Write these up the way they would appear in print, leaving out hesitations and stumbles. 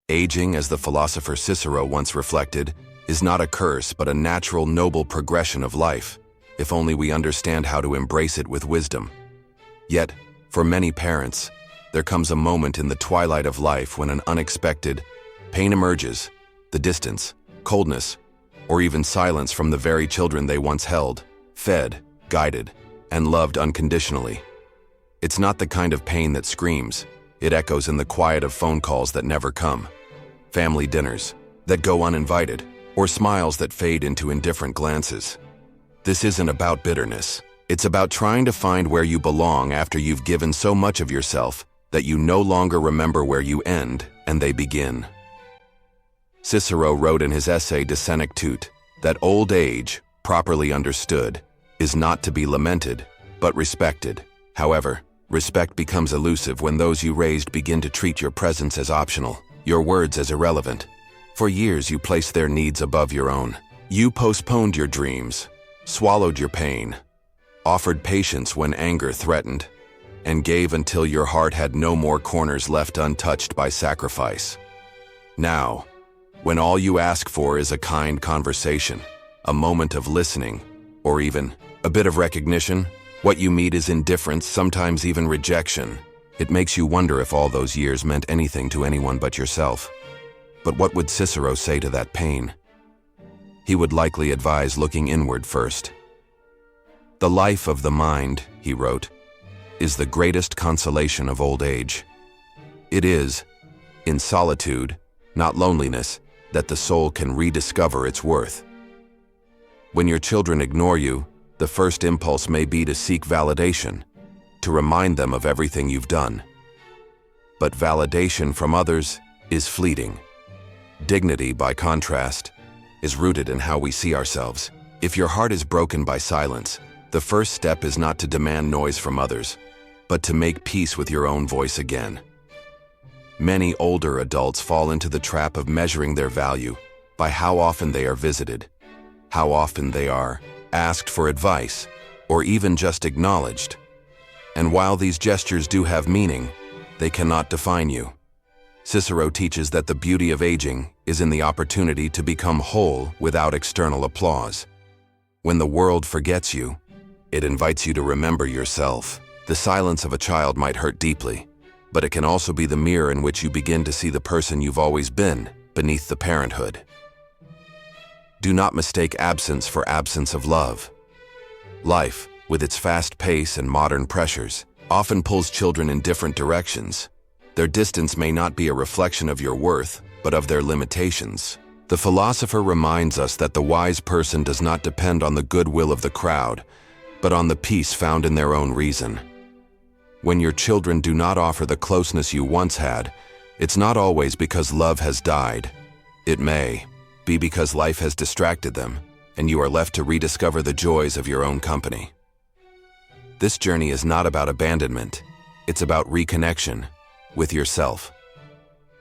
Aging, as the philosopher Cicero once reflected, is not a curse but a natural, noble progression of life, if only we understand how to embrace it with wisdom. Yet, for many parents, there comes a moment in the twilight of life when an unexpected pain emerges, the distance, coldness, or even silence from the very children they once held, fed, guided, and loved unconditionally. It's not the kind of pain that screams. It echoes in the quiet of phone calls that never come, family dinners that go uninvited, or smiles that fade into indifferent glances. This isn't about bitterness. It's about trying to find where you belong after you've given so much of yourself that you no longer remember where you end and they begin. Cicero wrote in his essay De Senectute that old age, properly understood, is not to be lamented, but respected. However, respect becomes elusive when those you raised begin to treat your presence as optional, your words as irrelevant. For years you placed their needs above your own. You postponed your dreams, swallowed your pain, offered patience when anger threatened, and gave until your heart had no more corners left untouched by sacrifice. Now, when all you ask for is a kind conversation, a moment of listening, or even a bit of recognition, what you meet is indifference, sometimes even rejection. It makes you wonder if all those years meant anything to anyone but yourself. But what would Cicero say to that pain? He would likely advise looking inward first. The life of the mind, he wrote, is the greatest consolation of old age. It is, in solitude, not loneliness, that the soul can rediscover its worth. When your children ignore you, the first impulse may be to seek validation, to remind them of everything you've done. But validation from others is fleeting. Dignity, by contrast, is rooted in how we see ourselves. If your heart is broken by silence, the first step is not to demand noise from others, but to make peace with your own voice again. Many older adults fall into the trap of measuring their value by how often they are visited, how often they are asked for advice, or even just acknowledged. And while these gestures do have meaning, they cannot define you. Cicero teaches that the beauty of aging is in the opportunity to become whole without external applause. When the world forgets you, it invites you to remember yourself. The silence of a child might hurt deeply, but it can also be the mirror in which you begin to see the person you've always been beneath the parenthood. Do not mistake absence for absence of love. Life, with its fast pace and modern pressures, often pulls children in different directions. Their distance may not be a reflection of your worth, but of their limitations. The philosopher reminds us that the wise person does not depend on the goodwill of the crowd, but on the peace found in their own reason. When your children do not offer the closeness you once had, it's not always because love has died. It may be because life has distracted them, and you are left to rediscover the joys of your own company. This journey is not about abandonment. It's about reconnection with yourself.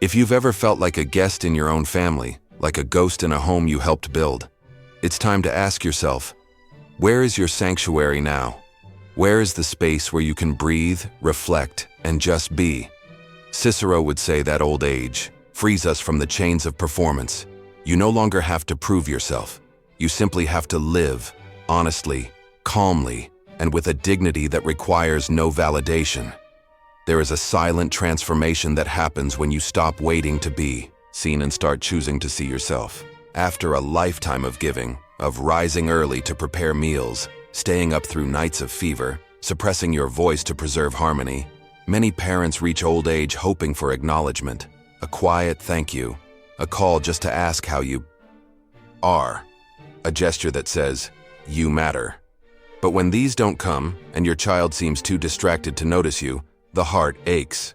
If you've ever felt like a guest in your own family, like a ghost in a home you helped build, it's time to ask yourself, where is your sanctuary now? Where is the space where you can breathe, reflect, and just be? Cicero would say that old age frees us from the chains of performance. You no longer have to prove yourself. You simply have to live, honestly, calmly, and with a dignity that requires no validation. There is a silent transformation that happens when you stop waiting to be seen and start choosing to see yourself. After a lifetime of giving, of rising early to prepare meals, staying up through nights of fever, suppressing your voice to preserve harmony, many parents reach old age hoping for acknowledgement, a quiet thank you, a call just to ask how you are, a gesture that says, you matter. But when these don't come, and your child seems too distracted to notice you, the heart aches.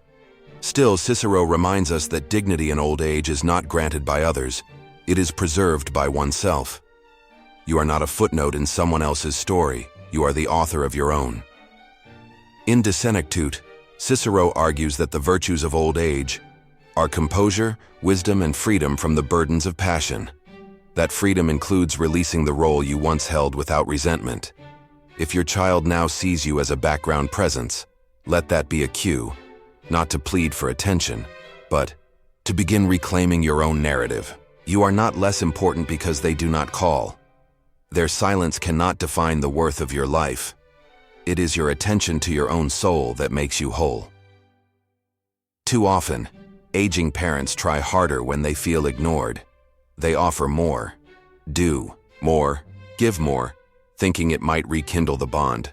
Still, Cicero reminds us that dignity in old age is not granted by others, it is preserved by oneself. You are not a footnote in someone else's story, you are the author of your own. In De Senectute, Cicero argues that the virtues of old age are composure, wisdom, and freedom from the burdens of passion. That freedom includes releasing the role you once held without resentment. If your child now sees you as a background presence, let that be a cue, not to plead for attention, but to begin reclaiming your own narrative. You are not less important because they do not call. Their silence cannot define the worth of your life. It is your attention to your own soul that makes you whole. Too often, aging parents try harder when they feel ignored. They offer more, do more, give more, thinking it might rekindle the bond.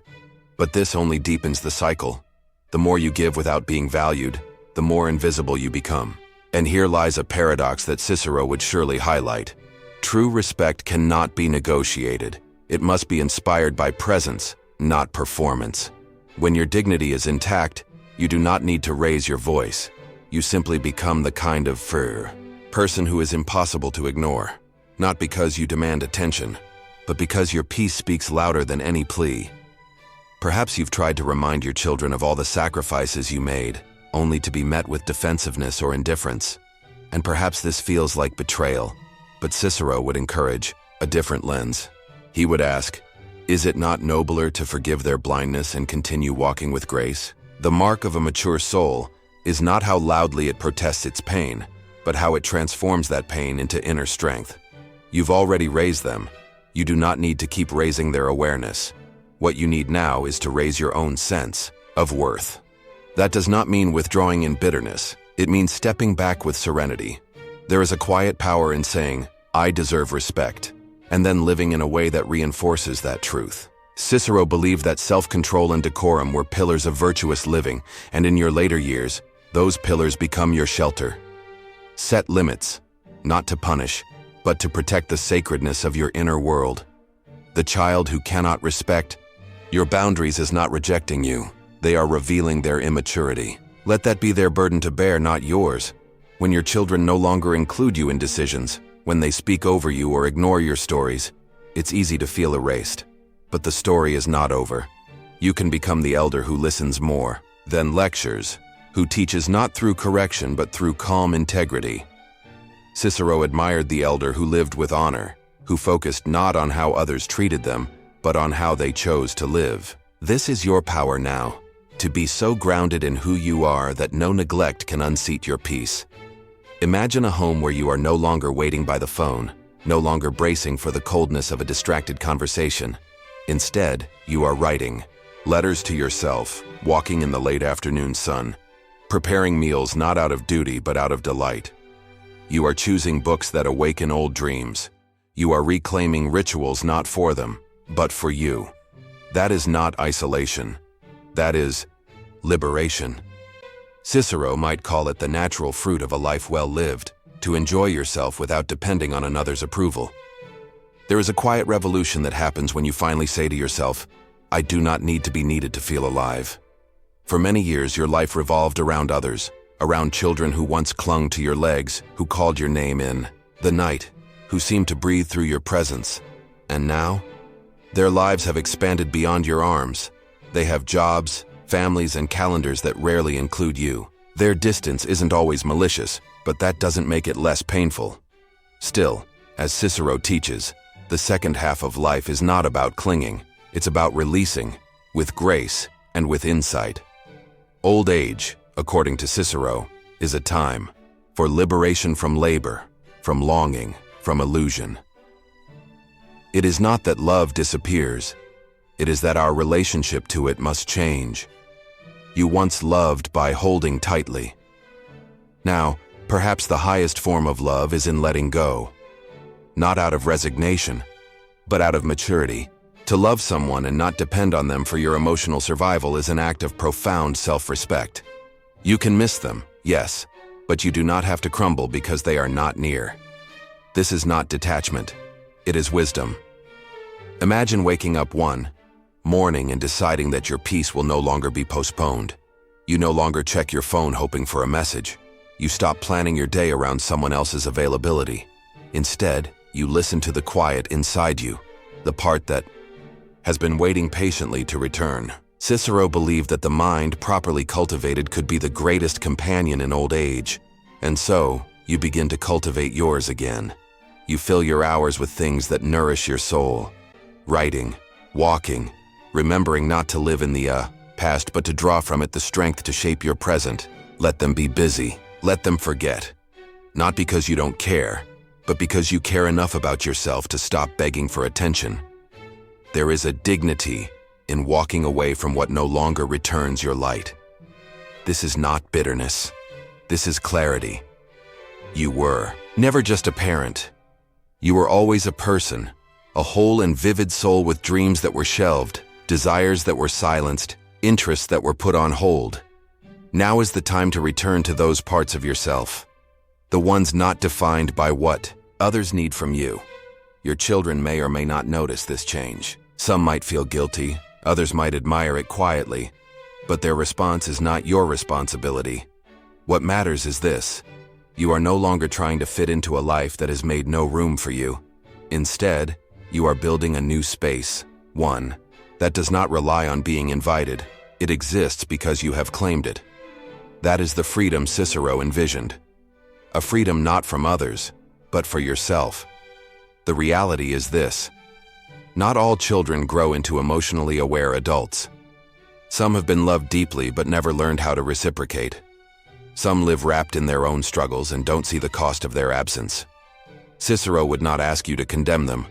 But this only deepens the cycle. The more you give without being valued, the more invisible you become. And here lies a paradox that Cicero would surely highlight. True respect cannot be negotiated. It must be inspired by presence, not performance. When your dignity is intact, you do not need to raise your voice. You simply become the kind of person who is impossible to ignore. Not because you demand attention, but because your peace speaks louder than any plea. Perhaps you've tried to remind your children of all the sacrifices you made, only to be met with defensiveness or indifference. And perhaps this feels like betrayal, but Cicero would encourage a different lens. He would ask, is it not nobler to forgive their blindness and continue walking with grace? The mark of a mature soul is not how loudly it protests its pain, but how it transforms that pain into inner strength. You've already raised them. You do not need to keep raising their awareness. What you need now is to raise your own sense of worth. That does not mean withdrawing in bitterness. It means stepping back with serenity. There is a quiet power in saying, I deserve respect, and then living in a way that reinforces that truth. Cicero believed that self-control and decorum were pillars of virtuous living, and in your later years, those pillars become your shelter. Set limits, not to punish, but to protect the sacredness of your inner world. The child who cannot respect your boundaries is not rejecting you. They are revealing their immaturity. Let that be their burden to bear, not yours. When your children no longer include you in decisions, when they speak over you or ignore your stories, it's easy to feel erased. But the story is not over. You can become the elder who listens more than lectures, who teaches not through correction but through calm integrity. Cicero admired the elder who lived with honor, who focused not on how others treated them, but on how they chose to live. This is your power now, to be so grounded in who you are that no neglect can unseat your peace. Imagine a home where you are no longer waiting by the phone, no longer bracing for the coldness of a distracted conversation. Instead, you are writing letters to yourself, walking in the late afternoon sun, preparing meals not out of duty but out of delight. You are choosing books that awaken old dreams. You are reclaiming rituals not for them, but for you. That is not isolation. That is liberation. Cicero might call it the natural fruit of a life well lived, to enjoy yourself without depending on another's approval. There is a quiet revolution that happens when you finally say to yourself, I do not need to be needed to feel alive. For many years, your life revolved around others, around children who once clung to your legs, who called your name in the night, who seemed to breathe through your presence. And now, their lives have expanded beyond your arms. They have jobs, families, and calendars that rarely include you. Their distance isn't always malicious, but that doesn't make it less painful. Still, as Cicero teaches, the second half of life is not about clinging. It's about releasing, with grace and with insight. Old age, according to Cicero, is a time for liberation from labor, from longing, from illusion. It is not that love disappears. It is that our relationship to it must change. You once loved by holding tightly. Now, perhaps the highest form of love is in letting go. Not out of resignation, but out of maturity. To love someone and not depend on them for your emotional survival is an act of profound self-respect. You can miss them, yes, but you do not have to crumble because they are not near. This is not detachment. It is wisdom. Imagine waking up one morning and deciding that your peace will no longer be postponed. You no longer check your phone hoping for a message. You stop planning your day around someone else's availability. Instead, you listen to the quiet inside you, the part that has been waiting patiently to return. Cicero believed that the mind, properly cultivated, could be the greatest companion in old age. And so, you begin to cultivate yours again. You fill your hours with things that nourish your soul. Writing, walking, remembering not to live in the past but to draw from it the strength to shape your present. Let them be busy. Let them forget. Not because you don't care, but because you care enough about yourself to stop begging for attention. There is a dignity in walking away from what no longer returns your light. This is not bitterness. This is clarity. You were never just a parent. You were always a person, a whole and vivid soul with dreams that were shelved, desires that were silenced, interests that were put on hold. Now is the time to return to those parts of yourself, the ones not defined by what others need from you. Your children may or may not notice this change. Some might feel guilty, others might admire it quietly, but their response is not your responsibility. What matters is this: you are no longer trying to fit into a life that has made no room for you. Instead, you are building a new space, one that does not rely on being invited. It exists because you have claimed it. That is the freedom Cicero envisioned. A freedom not from others, but for yourself. The reality is this: not all children grow into emotionally aware adults. Some have been loved deeply but never learned how to reciprocate. Some live wrapped in their own struggles and don't see the cost of their absence. Cicero would not ask you to condemn them,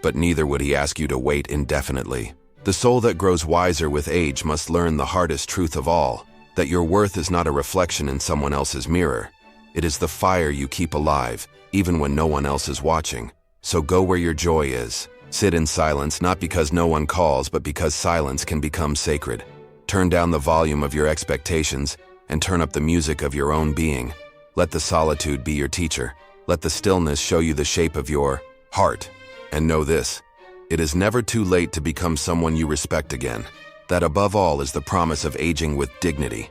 but neither would he ask you to wait indefinitely. The soul that grows wiser with age must learn the hardest truth of all, that your worth is not a reflection in someone else's mirror. It is the fire you keep alive, even when no one else is watching. So go where your joy is. Sit in silence, not because no one calls, but because silence can become sacred. Turn down the volume of your expectations and turn up the music of your own being. Let the solitude be your teacher. Let the stillness show you the shape of your heart. And know this: it is never too late to become someone you respect again. That above all is the promise of aging with dignity.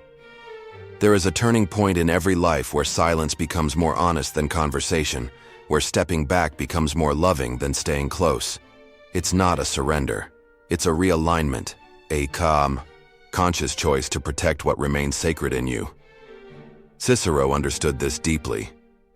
There is a turning point in every life where silence becomes more honest than conversation, where stepping back becomes more loving than staying close. It's not a surrender. It's a realignment, a calm, conscious choice to protect what remains sacred in you. Cicero understood this deeply.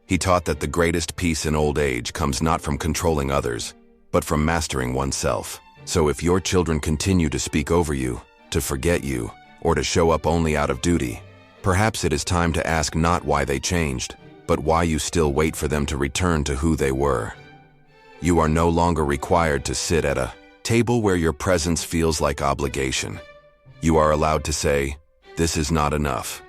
He taught that the greatest peace in old age comes not from controlling others, but from mastering oneself. So if your children continue to speak over you, to forget you, or to show up only out of duty, perhaps it is time to ask not why they changed, but why you still wait for them to return to who they were. You are no longer required to sit at a table where your presence feels like obligation. You are allowed to say, "This is not enough."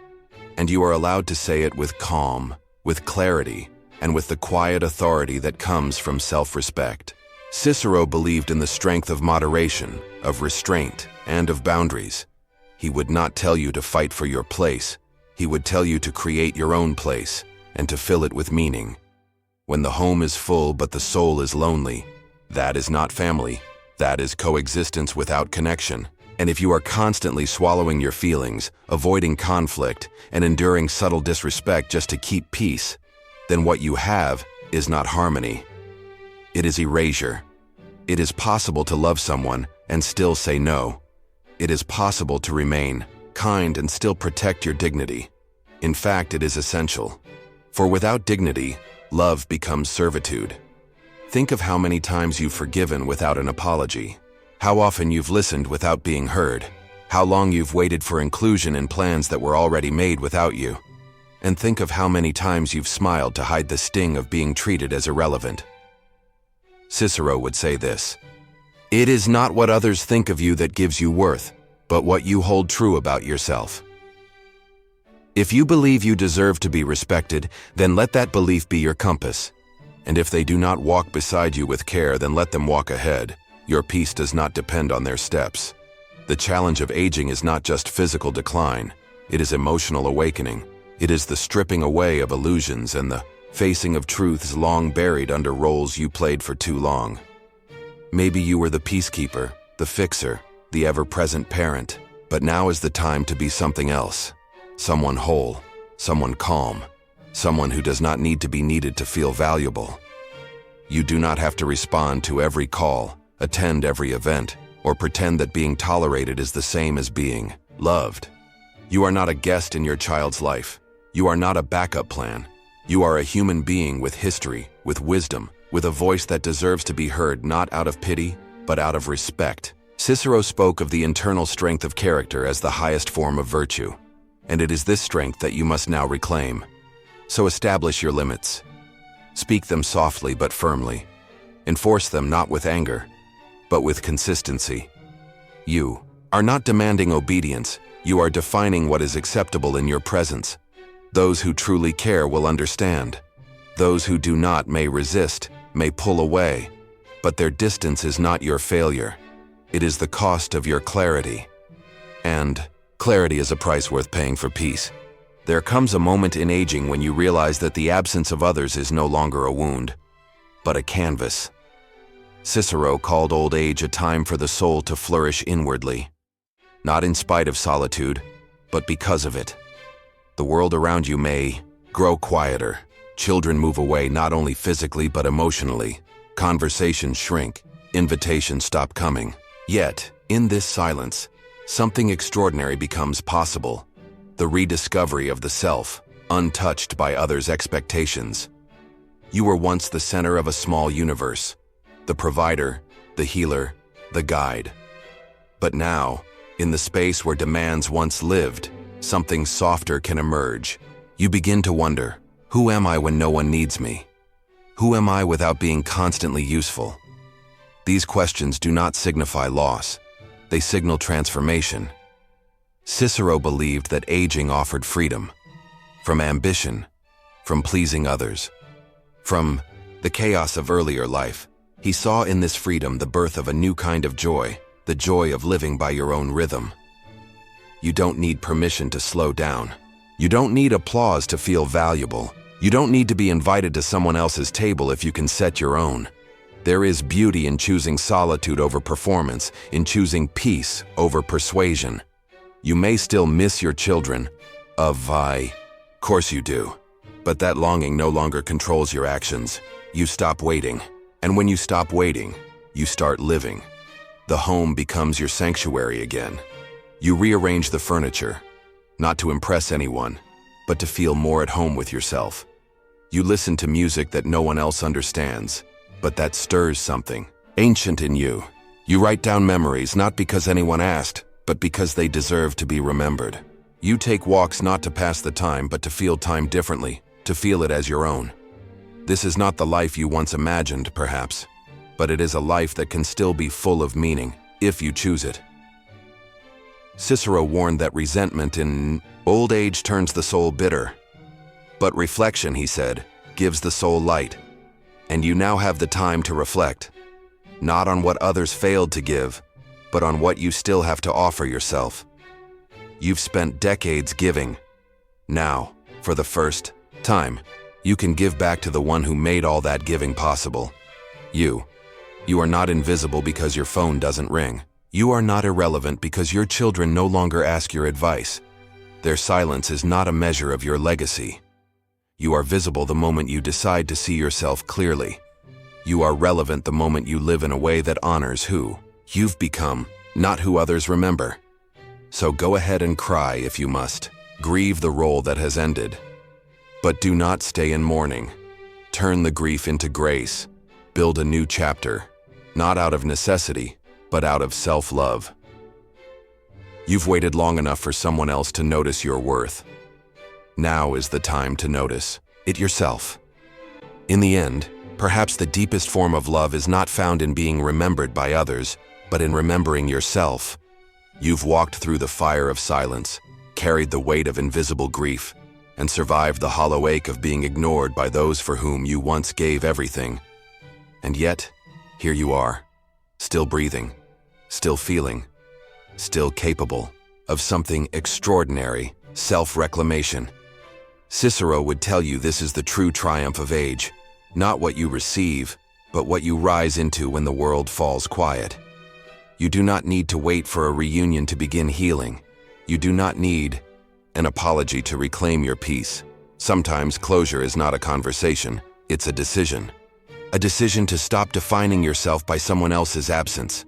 And you are allowed to say it with calm, with clarity, and with the quiet authority that comes from self-respect. Cicero believed in the strength of moderation, of restraint, and of boundaries. He would not tell you to fight for your place. He would tell you to create your own place and to fill it with meaning. When the home is full but the soul is lonely, that is not family. That is coexistence without connection. And if you are constantly swallowing your feelings, avoiding conflict, and enduring subtle disrespect just to keep peace, then what you have is not harmony. It is erasure. It is possible to love someone and still say no. It is possible to remain kind and still protect your dignity. In fact, it is essential. For without dignity, love becomes servitude. Think of how many times you've forgiven without an apology. How often you've listened without being heard. How long you've waited for inclusion in plans that were already made without you. And think of how many times you've smiled to hide the sting of being treated as irrelevant. Cicero would say this: "It is not what others think of you that gives you worth, but what you hold true about yourself." If you believe you deserve to be respected, then let that belief be your compass. And if they do not walk beside you with care, then let them walk ahead. Your peace does not depend on their steps. The challenge of aging is not just physical decline. It is emotional awakening. It is the stripping away of illusions and the facing of truths long buried under roles you played for too long. Maybe you were the peacekeeper, the fixer, the ever-present parent, but now is the time to be something else. Someone whole, someone calm, someone who does not need to be needed to feel valuable. You do not have to respond to every call, attend every event, or pretend that being tolerated is the same as being loved. You are not a guest in your child's life. You are not a backup plan. You are a human being with history, with wisdom, with a voice that deserves to be heard not out of pity, but out of respect. Cicero spoke of the internal strength of character as the highest form of virtue, and it is this strength that you must now reclaim. So establish your limits. Speak them softly but firmly. Enforce them not with anger, but with consistency. You are not demanding obedience, you are defining what is acceptable in your presence. Those who truly care will understand. Those who do not may resist, may pull away, but their distance is not your failure. It is the cost of your clarity. And clarity is a price worth paying for peace. There comes a moment in aging when you realize that the absence of others is no longer a wound, but a canvas. Cicero called old age a time for the soul to flourish inwardly, not in spite of solitude, but because of it. The world around you may grow quieter. Children move away not only physically but emotionally. Conversations shrink. Invitations stop coming. Yet, in this silence, something extraordinary becomes possible. The rediscovery of the self, untouched by others' expectations. You were once the center of a small universe, the provider, the healer, the guide. But now, in the space where demands once lived, something softer can emerge. You begin to wonder, who am I when no one needs me? Who am I without being constantly useful? These questions do not signify loss. They signal transformation. Cicero believed that aging offered freedom from ambition, from pleasing others, from the chaos of earlier life. He saw in this freedom the birth of a new kind of joy, the joy of living by your own rhythm. You don't need permission to slow down. You don't need applause to feel valuable. You don't need to be invited to someone else's table if you can set your own. There is beauty in choosing solitude over performance, in choosing peace over persuasion. You may still miss your children. Of course you do. But that longing no longer controls your actions. You stop waiting. And when you stop waiting, you start living. The home becomes your sanctuary again. You rearrange the furniture, not to impress anyone, but to feel more at home with yourself. You listen to music that no one else understands, but that stirs something ancient in you. You write down memories not because anyone asked, but because they deserve to be remembered. You take walks not to pass the time, but to feel time differently, to feel it as your own. This is not the life you once imagined, perhaps, but it is a life that can still be full of meaning, if you choose it. Cicero warned that resentment in old age turns the soul bitter. But reflection, he said, gives the soul light. And you now have the time to reflect, not on what others failed to give, but on what you still have to offer yourself. You've spent decades giving. Now, for the first time, you can give back to the one who made all that giving possible. You are not invisible because your phone doesn't ring. You are not irrelevant because your children no longer ask your advice. Their silence is not a measure of your legacy. You are visible the moment you decide to see yourself clearly. You are relevant the moment you live in a way that honors who you've become, not who others remember. So go ahead and cry if you must. Grieve the role that has ended. But do not stay in mourning. Turn the grief into grace. Build a new chapter, not out of necessity, but out of self-love. You've waited long enough for someone else to notice your worth. Now is the time to notice it yourself. In the end, perhaps the deepest form of love is not found in being remembered by others, but in remembering yourself. You've walked through the fire of silence, carried the weight of invisible grief, and survived the hollow ache of being ignored by those for whom you once gave everything. And yet, here you are, still breathing, still feeling, still capable of something extraordinary, self-reclamation. Cicero would tell you this is the true triumph of age, not what you receive, but what you rise into when the world falls quiet. You do not need to wait for a reunion to begin healing. You do not need an apology to reclaim your peace. Sometimes closure is not a conversation, it's a decision. A decision to stop defining yourself by someone else's absence.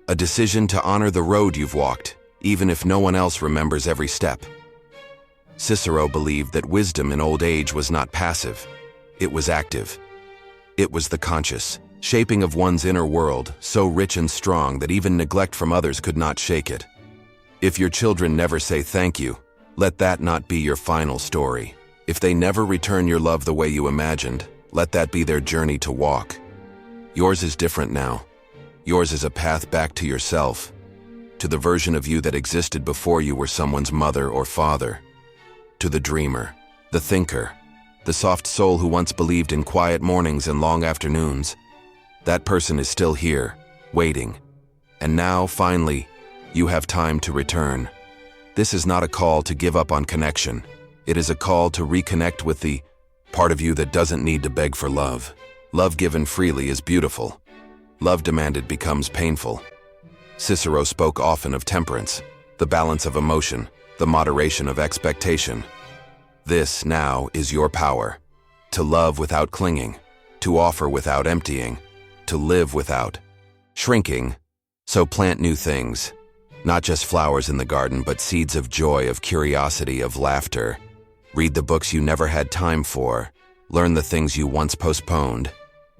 A decision to honor the road you've walked, even if no one else remembers every step. Cicero believed that wisdom in old age was not passive, it was active. It was the conscious shaping of one's inner world, so rich and strong that even neglect from others could not shake it. If your children never say thank you, let that not be your final story. If they never return your love the way you imagined, let that be their journey to walk. Yours is different now. Yours is a path back to yourself, to the version of you that existed before you were someone's mother or father, to the dreamer, the thinker, the soft soul who once believed in quiet mornings and long afternoons. That person is still here, waiting. And now, finally, you have time to return. This is not a call to give up on connection. It is a call to reconnect with the part of you that doesn't need to beg for love. Love given freely is beautiful. Love demanded becomes painful. Cicero spoke often of temperance, the balance of emotion, the moderation of expectation. This, now, is your power. To love without clinging, to offer without emptying, to live without shrinking. So plant new things, not just flowers in the garden, but seeds of joy, of curiosity, of laughter. Read the books you never had time for. Learn the things you once postponed.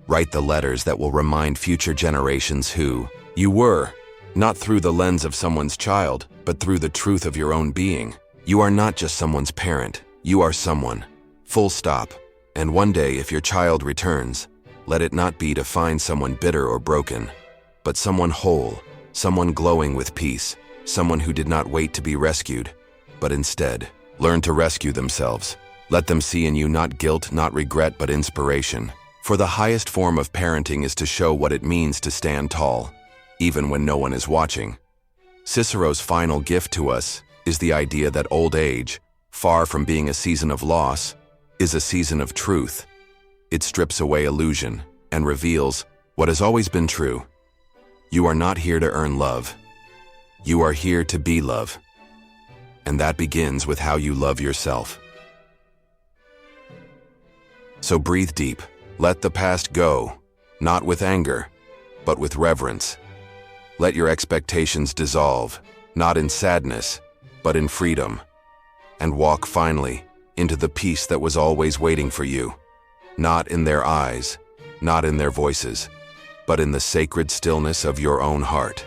Write the letters that will remind future generations who you were, not through the lens of someone's child, but through the truth of your own being. You are not just someone's parent. You are someone. Full stop. And one day, if your child returns, let it not be to find someone bitter or broken, but someone whole, someone glowing with peace, someone who did not wait to be rescued, but instead learned to rescue themselves. Let them see in you not guilt, not regret, but inspiration. For the highest form of parenting is to show what it means to stand tall, even when no one is watching. Cicero's final gift to us is the idea that old age, far from being a season of loss, is a season of truth. It strips away illusion and reveals what has always been true. You are not here to earn love. You are here to be love. And that begins with how you love yourself. So breathe deep. Let the past go, not with anger, but with reverence. Let your expectations dissolve, not in sadness, but in freedom. And walk finally into the peace that was always waiting for you. Not in their eyes, not in their voices, but in the sacred stillness of your own heart.